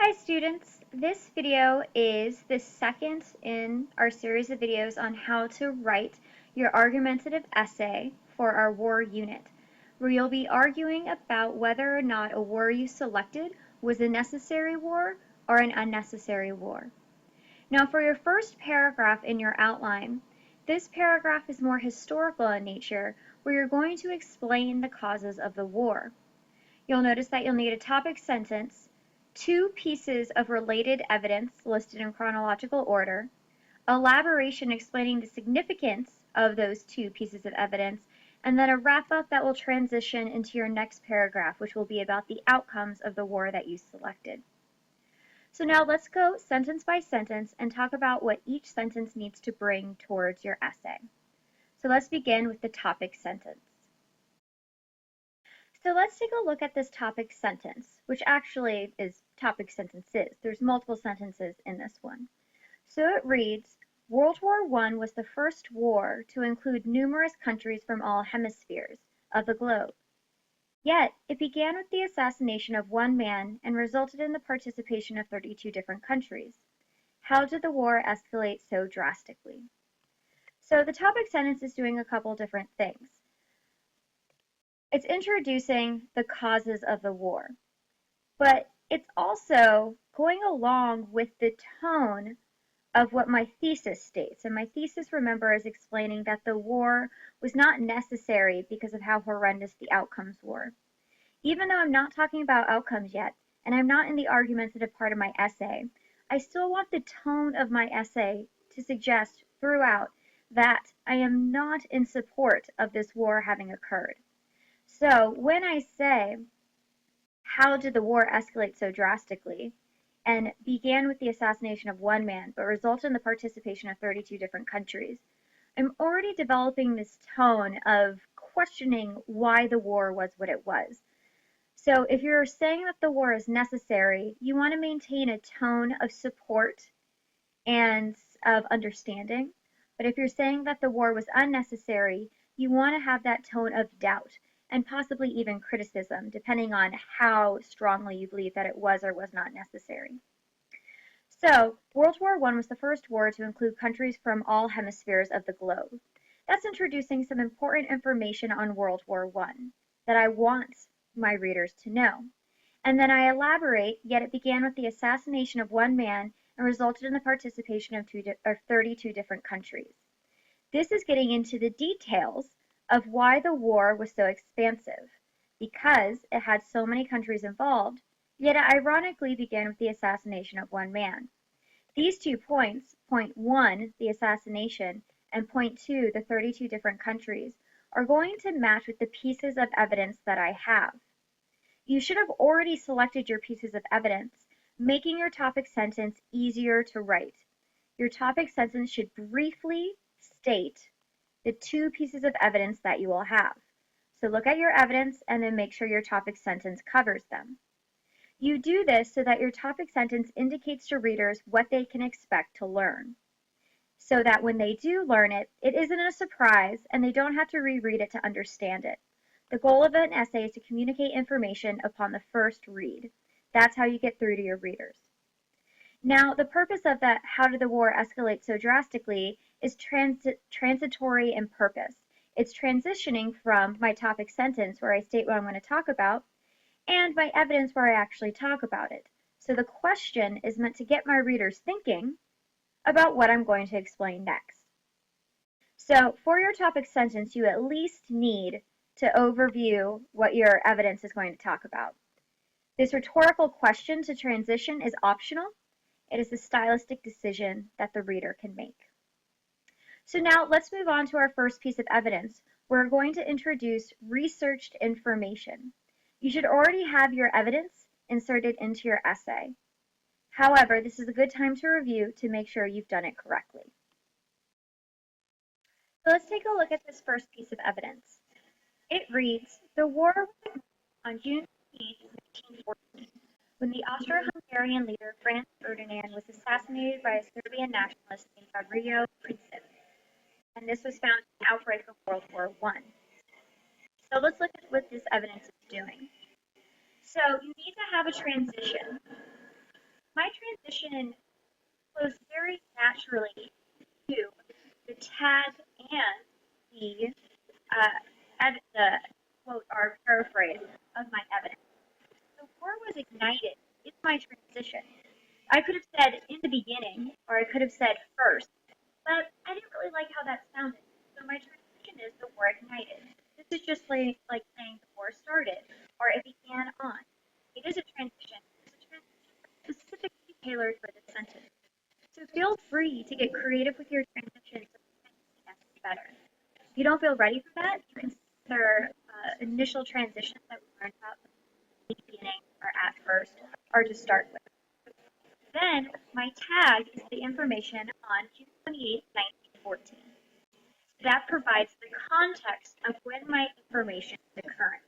Hi students, this video is the second in our series of videos on how to write your argumentative essay for our war unit, where you'll be arguing about whether or not a war you selected was a necessary war or an unnecessary war. Now for your first paragraph in your outline, this paragraph is more historical in nature, where you're going to explain the causes of the war. You'll notice that you'll need a topic sentence, two pieces of related evidence listed in chronological order, elaboration explaining the significance of those two pieces of evidence, and then a wrap-up that will transition into your next paragraph, which will be about the outcomes of the war that you selected. So now let's go sentence by sentence and talk about what each sentence needs to bring towards your essay. So let's begin with the topic sentence. So let's take a look at this topic sentence, which actually is topic sentences. There's multiple sentences in this one. So it reads, World War I was the first war to include numerous countries from all hemispheres of the globe. Yet, it began with the assassination of one man and resulted in the participation of 32 different countries. How did the war escalate so drastically? So the topic sentence is doing a couple different things. It's introducing the causes of the war, but it's also going along with the tone of what my thesis states. And my thesis, remember, is explaining that the war was not necessary because of how horrendous the outcomes were. Even though I'm not talking about outcomes yet, and I'm not in the argumentative part of my essay, I still want the tone of my essay to suggest throughout that I am not in support of this war having occurred. So when I say, how did the war escalate so drastically, and began with the assassination of one man, but resulted in the participation of 32 different countries, I'm already developing this tone of questioning why the war was what it was. So if you're saying that the war is necessary, you want to maintain a tone of support and of understanding. But if you're saying that the war was unnecessary, you want to have that tone of doubt and possibly even criticism, depending on how strongly you believe that it was or was not necessary. So, World War I was the first war to include countries from all hemispheres of the globe. That's introducing some important information on World War I that I want my readers to know. And then I elaborate, yet it began with the assassination of one man and resulted in the participation of 32 different countries. This is getting into the details of why the war was so expansive, because it had so many countries involved, yet it ironically began with the assassination of one man. These 2 points, point 1, the assassination, and point 2, the 32 different countries, are going to match with the pieces of evidence that I have. You should have already selected your pieces of evidence, making your topic sentence easier to write. Your topic sentence should briefly state the 2 pieces of evidence that you will have. So look at your evidence and then make sure your topic sentence covers them. You do this so that your topic sentence indicates to readers what they can expect to learn, so that when they do learn it, it isn't a surprise and they don't have to reread it to understand it. The goal of an essay is to communicate information upon the first read. That's how you get through to your readers. Now, the purpose of that how did the war escalate so drastically is transitory in purpose. It's transitioning from my topic sentence where I state what I'm going to talk about and my evidence where I actually talk about it. So the question is meant to get my readers thinking about what I'm going to explain next. So for your topic sentence, you at least need to overview what your evidence is going to talk about. This rhetorical question to transition is optional. It is a stylistic decision that the reader can make. So now let's move on to our first piece of evidence. We're going to introduce researched information. You should already have your evidence inserted into your essay. However, this is a good time to review to make sure you've done it correctly. So let's take a look at this first piece of evidence. It reads, the war on June 15, 1914, when the Austro-Hungarian leader Franz Ferdinand was assassinated by a Serbian nationalist named Gavrilo Princip, and this was found in the outbreak of World War I. So let's look at what this evidence is doing. So you need to have a transition my transition flows very naturally to the tag and uh, the quote or paraphrase of my evidence. The war was ignited. It's my transition. I could have said in the beginning, or I could have said first, but I didn't really like how that sounded. So my transition is the war ignited. This is just like saying the war started, or it began on. It is a transition. It's a transition specifically tailored for this sentence. So feel free to get creative with your transitions so you can see better. If you don't feel ready for that, you can consider initial transitions that we learned about at the beginning or at first, or to start with. Then my tag is the information on June 28, 1914. That provides the context of when my information is occurring.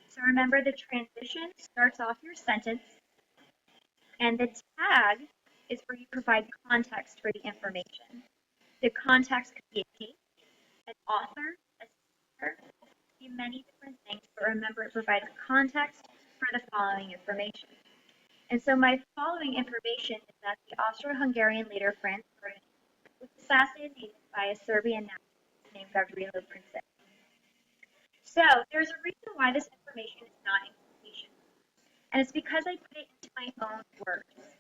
So remember, the transition starts off your sentence, and the tag is where you provide context for the information. The context could be a date, an author, a speaker, it could be many different things, but remember it provides context for the following information. And so my following information is that the Austro-Hungarian leader Franz Ferdinand was assassinated by a Serbian nationalist named Gavrilo Princip. So there's a reason why this information is not in quotation, and it's because I put it into my own words.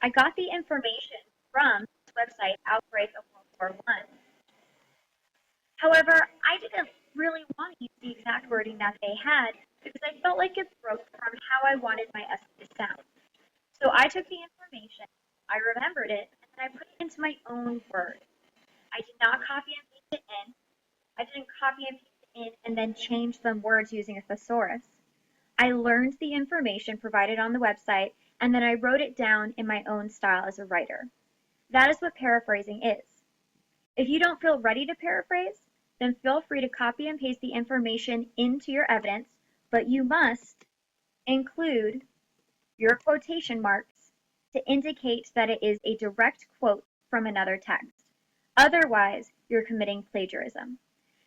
I got the information from this website, Outbreak of World War I. However, I didn't really want to use the exact wording that they had because I felt like it broke from how I wanted my essay to sound. So I took the information, I remembered it, and then I put it into my own words. I did not copy and paste it in. I didn't copy and paste it in and then change some words using a thesaurus. I learned the information provided on the website, and then I wrote it down in my own style as a writer. That is what paraphrasing is. If you don't feel ready to paraphrase, then feel free to copy and paste the information into your evidence, but you must include your quotation marks to indicate that it is a direct quote from another text. Otherwise, you're committing plagiarism.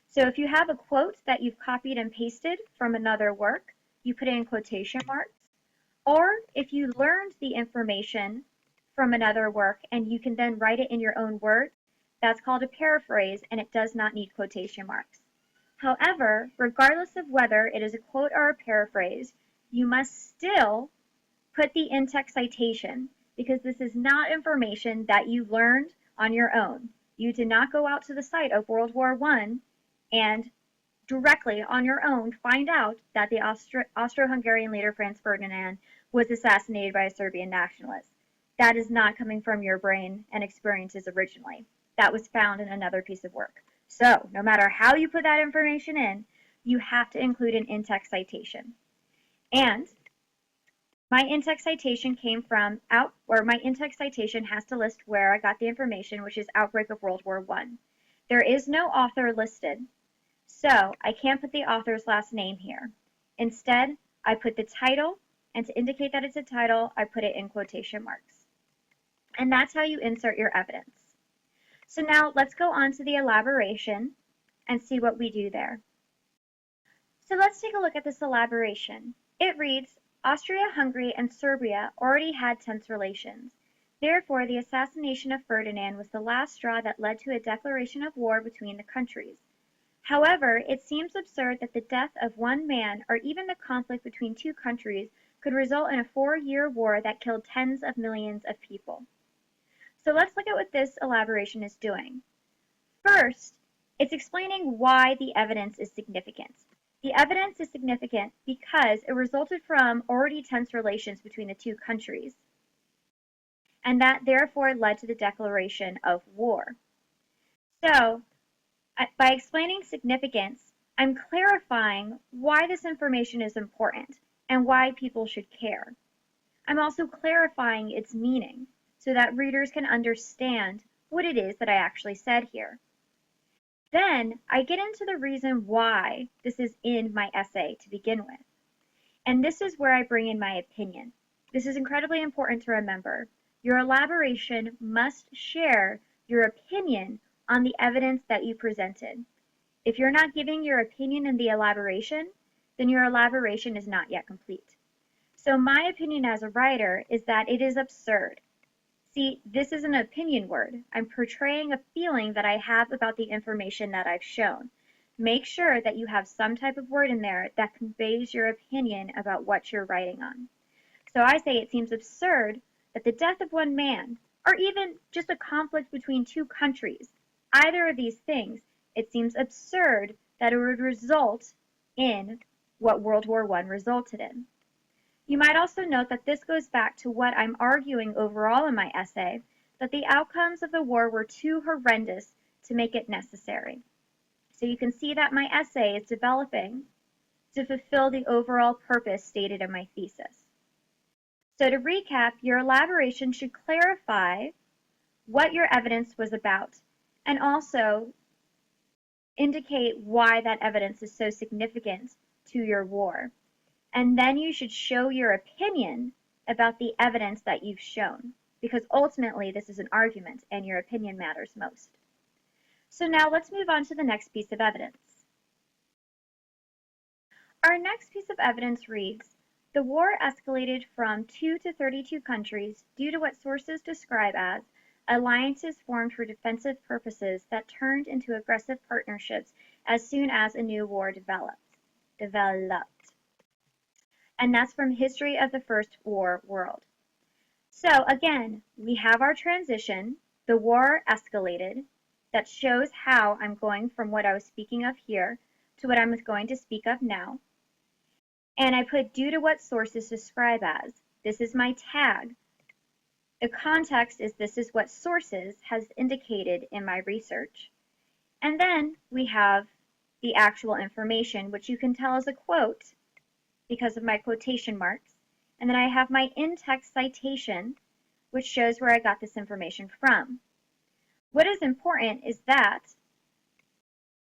So if you have a quote that you've copied and pasted from another work, you put it in quotation marks. Or if you learned the information from another work and you can then write it in your own words, that's called a paraphrase and it does not need quotation marks. However, regardless of whether it is a quote or a paraphrase, you must still put the in-text citation because this is not information that you learned on your own. You did not go out to the site of World War I and directly on your own find out that the Austro-Hungarian leader Franz Ferdinand was assassinated by a Serbian nationalist. That is not coming from your brain and experiences originally. That was found in another piece of work. So no matter how you put that information in, you have to include an in-text citation. And my in-text citation came from my in-text citation has to list where I got the information, which is Outbreak of World War I. There is no author listed, so I can't put the author's last name here. Instead, I put the title, and to indicate that it's a title, I put it in quotation marks. And that's how you insert your evidence. So now let's go on to the elaboration and see what we do there. So let's take a look at this elaboration. It reads, Austria-Hungary and Serbia already had tense relations. Therefore, the assassination of Ferdinand was the last straw that led to a declaration of war between the countries. However, it seems absurd that the death of one man or even the conflict between two countries could result in a 4-year war that killed tens of millions of people. So let's look at what this elaboration is doing. First, it's explaining why the evidence is significant. The evidence is significant because it resulted from already tense relations between the two countries, and that therefore led to the declaration of war. So, by explaining significance, I'm clarifying why this information is important and why people should care. I'm also clarifying its meaning so that readers can understand what it is that I actually said here. Then I get into the reason why this is in my essay to begin with. And this is where I bring in my opinion. This is incredibly important to remember. Your elaboration must share your opinion on the evidence that you presented. If you're not giving your opinion in the elaboration, then your elaboration is not yet complete. So my opinion as a writer is that it is absurd. See, this is an opinion word. I'm portraying a feeling that I have about the information that I've shown. Make sure that you have some type of word in there that conveys your opinion about what you're writing on. So I say it seems absurd that the death of one man, or even just a conflict between two countries, either of these things, it seems absurd that it would result in what World War I resulted in. You might also note that this goes back to what I'm arguing overall in my essay, that the outcomes of the war were too horrendous to make it necessary. So you can see that my essay is developing to fulfill the overall purpose stated in my thesis. So to recap, your elaboration should clarify what your evidence was about and also indicate why that evidence is so significant to your war. And then you should show your opinion about the evidence that you've shown, because ultimately this is an argument and your opinion matters most. So now let's move on to the next piece of evidence. Our next piece of evidence reads, the war escalated from 2 to 32 countries due to what sources describe as alliances formed for defensive purposes that turned into aggressive partnerships as soon as a new war developed. And that's from History of the First War World. So again, we have our transition, the war escalated, that shows how I'm going from what I was speaking of here to what I'm going to speak of now. And I put due to what sources describe as. This is my tag. The context is this is what sources has indicated in my research. And then we have the actual information, which you can tell is a quote because of my quotation marks. And then I have my in-text citation, which shows where I got this information from. What is important is that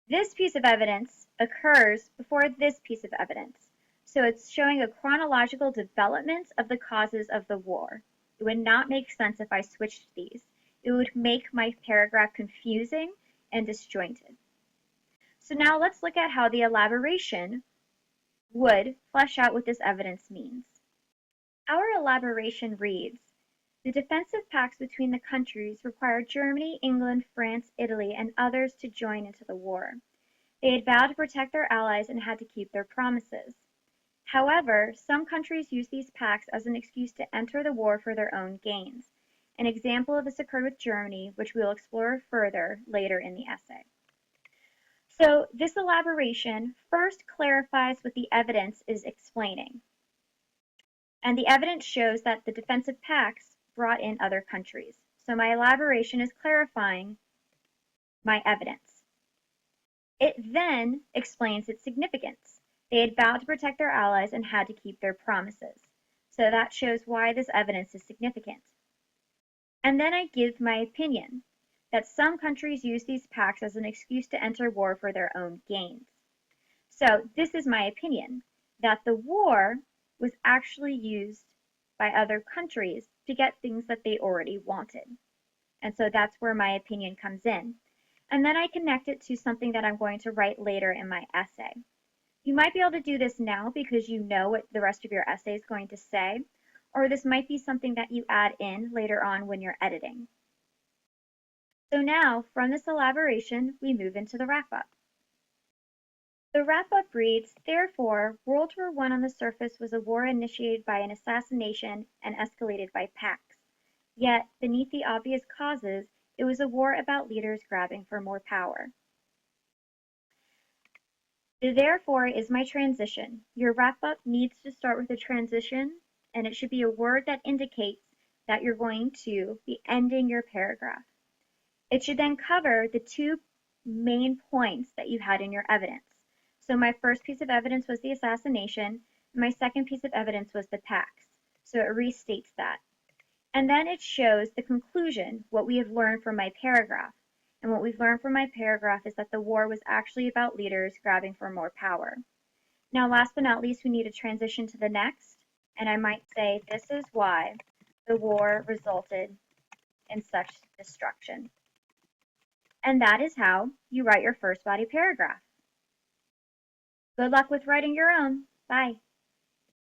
this piece of evidence occurs before this piece of evidence. So it's showing a chronological development of the causes of the war. It would not make sense if I switched these. It would make my paragraph confusing and disjointed. So now let's look at how the elaboration would flesh out what this evidence means. Our elaboration reads, the defensive pacts between the countries required Germany, England, France, Italy, and others to join into the war. They had vowed to protect their allies and had to keep their promises. However, some countries used these pacts as an excuse to enter the war for their own gains. An example of this occurred with Germany, which we will explore further later in the essay. So this elaboration first clarifies what the evidence is explaining. And the evidence shows that the defensive pacts brought in other countries. So my elaboration is clarifying my evidence. It then explains its significance. They had vowed to protect their allies and had to keep their promises. So that shows why this evidence is significant. And then I give my opinion that some countries use these pacts as an excuse to enter war for their own gains. So this is my opinion, that the war was actually used by other countries to get things that they already wanted. And so that's where my opinion comes in. And then I connect it to something that I'm going to write later in my essay. You might be able to do this now because you know what the rest of your essay is going to say, or this might be something that you add in later on when you're editing. So now, from this elaboration, we move into the wrap-up. The wrap-up reads, therefore, World War I on the surface was a war initiated by an assassination and escalated by pacts. Yet, beneath the obvious causes, it was a war about leaders grabbing for more power. The therefore is my transition. Your wrap-up needs to start with a transition, and it should be a word that indicates that you're going to be ending your paragraph. It should then cover the two main points that you had in your evidence. So my first piece of evidence was the assassination, and my second piece of evidence was the pacts. So it restates that. And then it shows the conclusion, what we have learned from my paragraph. And what we've learned from my paragraph is that the war was actually about leaders grabbing for more power. Now, last but not least, we need to transition to the next. And I might say, this is why the war resulted in such destruction. And that is how you write your first body paragraph. Good luck with writing your own. Bye.